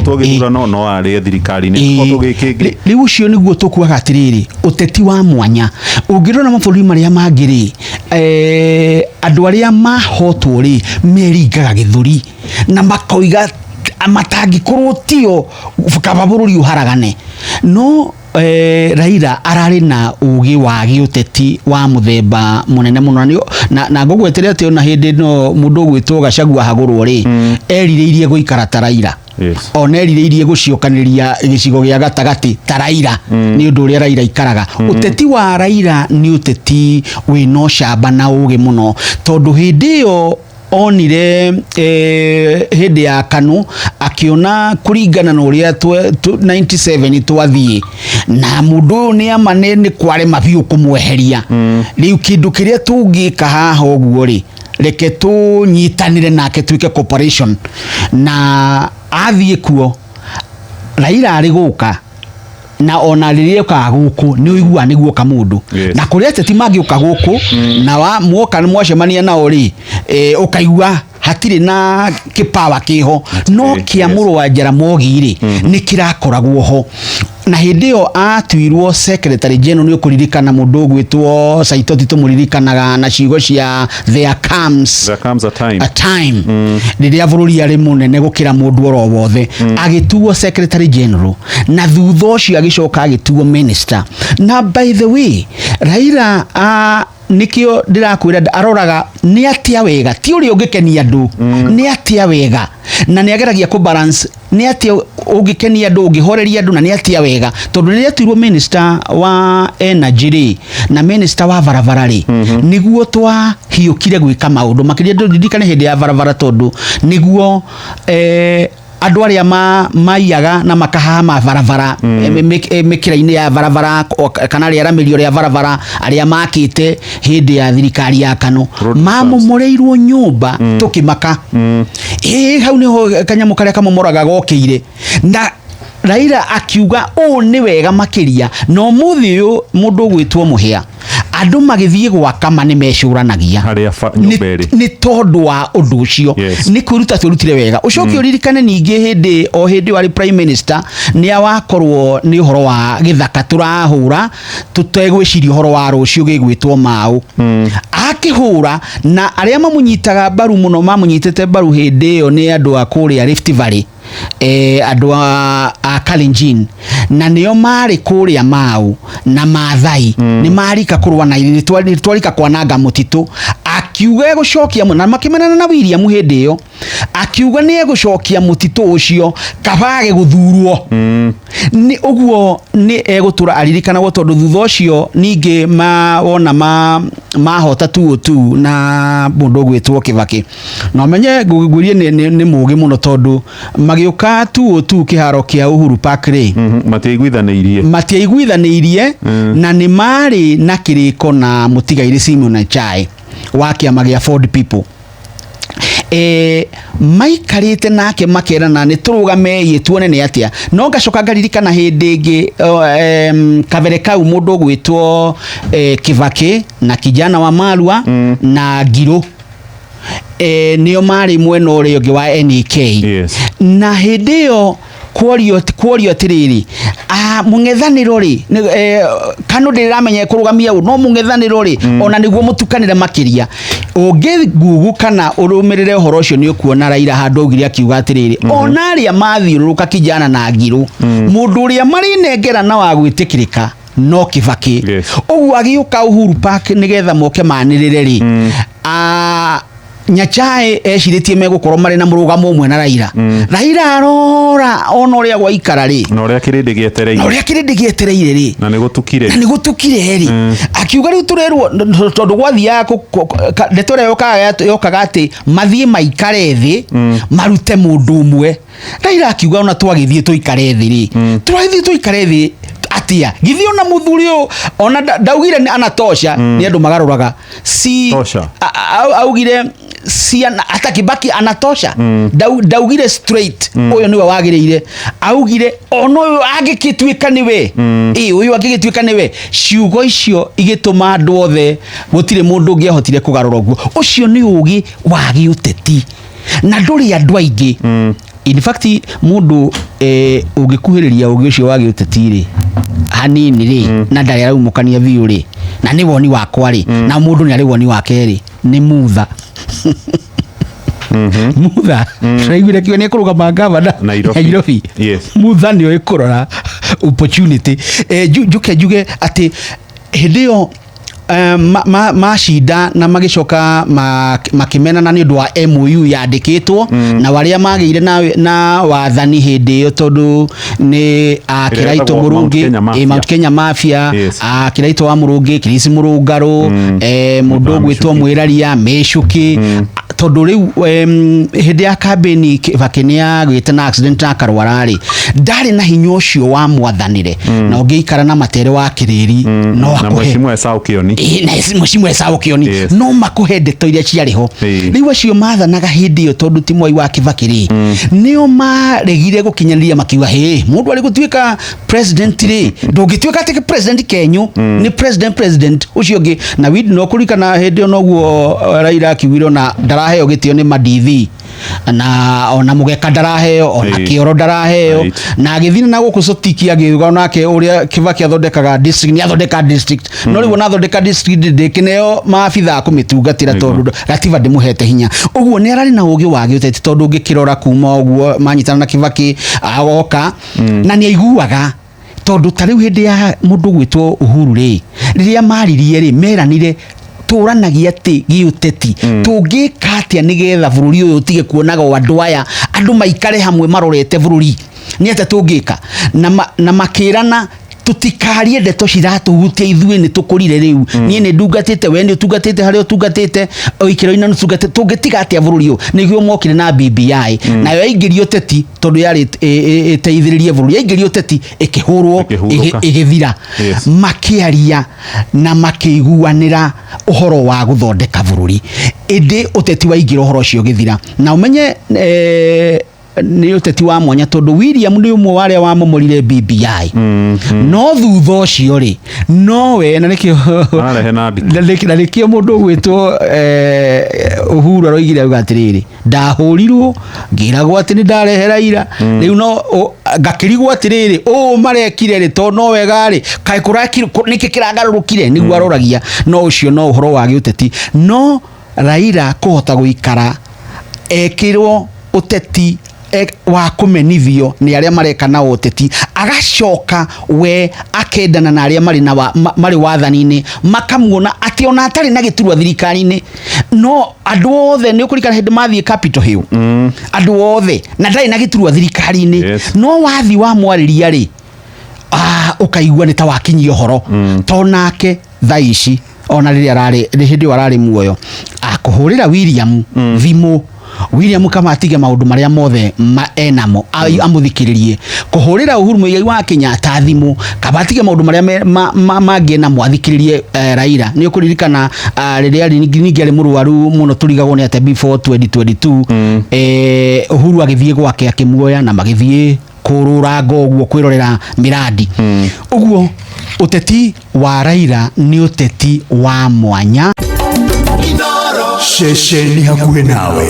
Tugithura no ari thirikari ni tugikenge riu ucio niguo tukuaga atiriri uteti wa mwanya ungirona mabũrũri maria mangiri andu aria mahotwo ri meringaga githuri na makoiga amatangikorwo tio kaba bũrũri uharagane no Raila arari na ugi wa giuteti wa muthemba munene muno na ngugweterea ati ona hindi no mundu gwitwo Gachagua hagurwo ri eririirie guikara ta Raila ona eririirie guciokaniria gicigo gia gatagati ta Raila ni undu uria Raila ikaraga uteti wa Raila ni uteti wino camba na ugi muno tondu hindi yo onire hindi ya KANU akiona kuringana na uria 97 twathie na mundu ni amanene kware mabiu kumweheria riu kindu kiria tungika haha uguo ri reke tunyitanire nake twike cooperation na athie kuo Raila ari guka na ona riria ka guku ni uigua niguo ka mundu na kuria teti mangi uka guku na wa muoka ni mwacemania na ori ukaigua hatire na kipawa kiho no kiamuru wa Jaramogi ri ni kirakoragwo ho na hindi yo atwirwo secretary general ni kuririkana mundu gwitwo Saitoti tumuririkanaga na ciugo cia there comes a time riria bũrũri ari munene gukira mundu oro wothe agituo secretary general na thutha ucio agicoka agituo minister na by the way Raila nikio ndirakwira aroraga ni atia wega ti uri ungikenia andu ni atia wega na ni ageragia ku balance ni atia ungikenia andu ungihoreria andu na ni atia wega tondu riria tuirwo minister wa energy na minister wa barabara niguo twa hiukire gwika maundu makiria ndikane hindi ya barabara tondu niguo andu aria maiyaga na makahama barabara mikira-ini ya barabara kana ria ramirio ria barabara aria makite hindi ya thirikari ya KANU mamomoreirwo nyumba tukimaka hau niho kanyamu karia kamomoraga gokire na Raila akiuga ni wega makiria no muthi uyu mundu gwitwo muhia andu magithie gwaka mane mecuranagia ni tondu wa undu ucio ni kuruta turutire wega ucoke uririkane ningi hindi wari prime minister ni awakorwo ni uhoro wa githaka turahura tutegwiciria uhoro wa rucio gigwitwo mau akihura na aria mamunyitaga baru muno mamunyitete baru hindi yo ni andu akuria Rift Valley andu a Kalenjin na nio mari kuria mau na Maathai ni marika kurwa na ni twarika kwananga mutitu akiuga gucokia na makimenana na William hindi yo akiuga ni egucokia mutitu ucio kabage guthurwo ni uguo ni egutura aririkana tondu thutha ucio ningi wona mahota tu na mundu gwitwo Kibaki no menye gugurie ni mugi muno tondu magiuka tu kiharo kia Uhuru Park ri matiaiguithaniirie na ni mari na kiriko na mutigaire Simon Achai wa kiama gia Ford People maikarite nake makerana ni turugame yetuone ni atia no gacoka ngaririkana hindi ingi kabere kau mundu gwitwo Kibaki na kijana wa Marua na Ngiro nio mari mwena uri ungi wa NK na hindi yo kworio tiriri mungethaniro ri KANU ndiramenya kurugamia no mungethaniro ri ona niguo mutukanire makiria ungi gugu kana urumirire uhoro ucio ni ukuona Raila handu augire akiuga atiriri ona aria mathiururuka kijana na Ngiro mundu uria mari nengera na wa gwitikirika no Kibaki uguo agiuka Uhuru Park nigetha moke manirire ri Nyachae eciritie megukorwo mari na murugamo umwe na Raila Raila arora ona uria gwaikara ri na uria kirindi gietereire ri na nigutukire ri akiuga riu turerwo tondu gwathia ndetore yokaga ati mathie maikare thi marute mundu umwe Raila akiuga ona twagithie tuikare thi ri tuikare thi atia githio na muthuri ona ndaugire anatosha ni andu magaruraga augire si ata Kibaki anatosha ndaugire straight uyo niwe wagirire augire ono uyo agikitwika niwe uyo agikitwika niwe ciugo icio igituma andu othe gutire mundu ungiahotire kugarura guo ucio ni ugi wa giuteti na nduri andu aingi in fact mundu ungikuhiriria ugi ucio wa giuteti ri hanini ri na ndari araumukania biu ri na ni woni wakwa ri na mundu ni ari woni wake ri ni mutha mutha raigwire kio ni kurugama gavana Nairobi mutha ni oikurora opportunity juge ati hindio macida na magicoka makimenana ni undu wa MOU yandikitwo na waria magire na wathani hindi yo tondu ni Kiraito Murungi Mount Kenya Mafia Kiraito wa Murungi Chris Murungaru mundu gwitwo Mwiraria Meshuki tondu riu hindi ya campaign Kibakenia gwite na accident akarwarari ndari na hinya ucio wa mwathanire na ungiikara na matere wa kiriri no akuhe mheshimiwa Esau Kioni na mheshimiwa Esau Kioni no makuhe ndeto iria ciariho riu acio mathanaga hindi yo tondu ti Mwai wa Kibakiri nio maregire gukinyaniria makiuga he mundu ari gutuika president ri ndungituika ati president Kenyu ni president ucio ngi na widi no kurikana hindi no guo Raila akiwiro na daraheo gitio ni madithi na ona mugeka daraheo ona kioro daraheo na agithina na guku sotiki agiuga nake uria Kibaki athondekaga district ni athondeka district no riu na athondeka district ndikineo maabitha kumitungatira tondu gatiba ndimuhete hinya uguo ni arari na ugi wa giuteti tondu ngikirora kuma uguo manyitana na Kibaki agoka na ni aiguaga tondu tariu hindi ya mundu gwitwo Uhuru ri riria maririe ri meranire turanagia ati giuteti tungika atia nigetha bururi uyu utige kuonaga andu aya andu maikare hamwe marorete bururi ni ata tungika na makirana tutikarie ndeto ciratuhutia ithue ni tukurire riu nie ni ndungatite we ni tungatite hari utungatite oikiro-ina nutungate tungitiga atia bururi uyu niguo mokire na BBI nayo yaingirio teti tondu yari teithiririe bururi yaingirio teti ikihurwo igithira makiaria na makiguanira uhoro wa guthondeka bururi indi uteti waingira uhoro ucio githira na umenye ni uteti wa mwanya tondu William ni umwe waria wa momorire BBI no thutha ucio ri no we na nikio nikio mundu gwitwo Uhuru aroigire ugatiriri ndahurirwo ngiragwo ati ni ndarehe Raila riu no ngakirigwo atiriri marekire ri to no wega ri kai kurakire niki kiragarurukire niguo aroragia no ucio no uhoro wa giuteti no Raila kuhota guikara ekirwo uteti wa kumenithio ni aria mareka na uteti agacoka we akendana na aria mari wathani-ini makamuona ati ona atari na giturwa thirikari-ini no andu othe ni ukurikana hindi mathie Capitol Hill andu othe na ndari na giturwa thirikari-ini no wathi wa mwariria ri ukaigua ni ta wakinyio horo to nake thaici ona riria arari hindi arari muoyo akuhurira William thimu William kama atige maundu maria mothe enamo amuthikiririe kuhurira Uhuru Muigai wa Kenyatta thimu kaba atige maundu maria mangi namo athikiririe Raila ni ukuririkana riria ningi ari murwaru muno turigagwo ni ate before 2022 Uhuru agithie gwake akimuoya na magithie kururaga uguo kwirorera miradi uguo uteti wa Raila ni uteti wa mwanya Shesheni hakuhe nawe.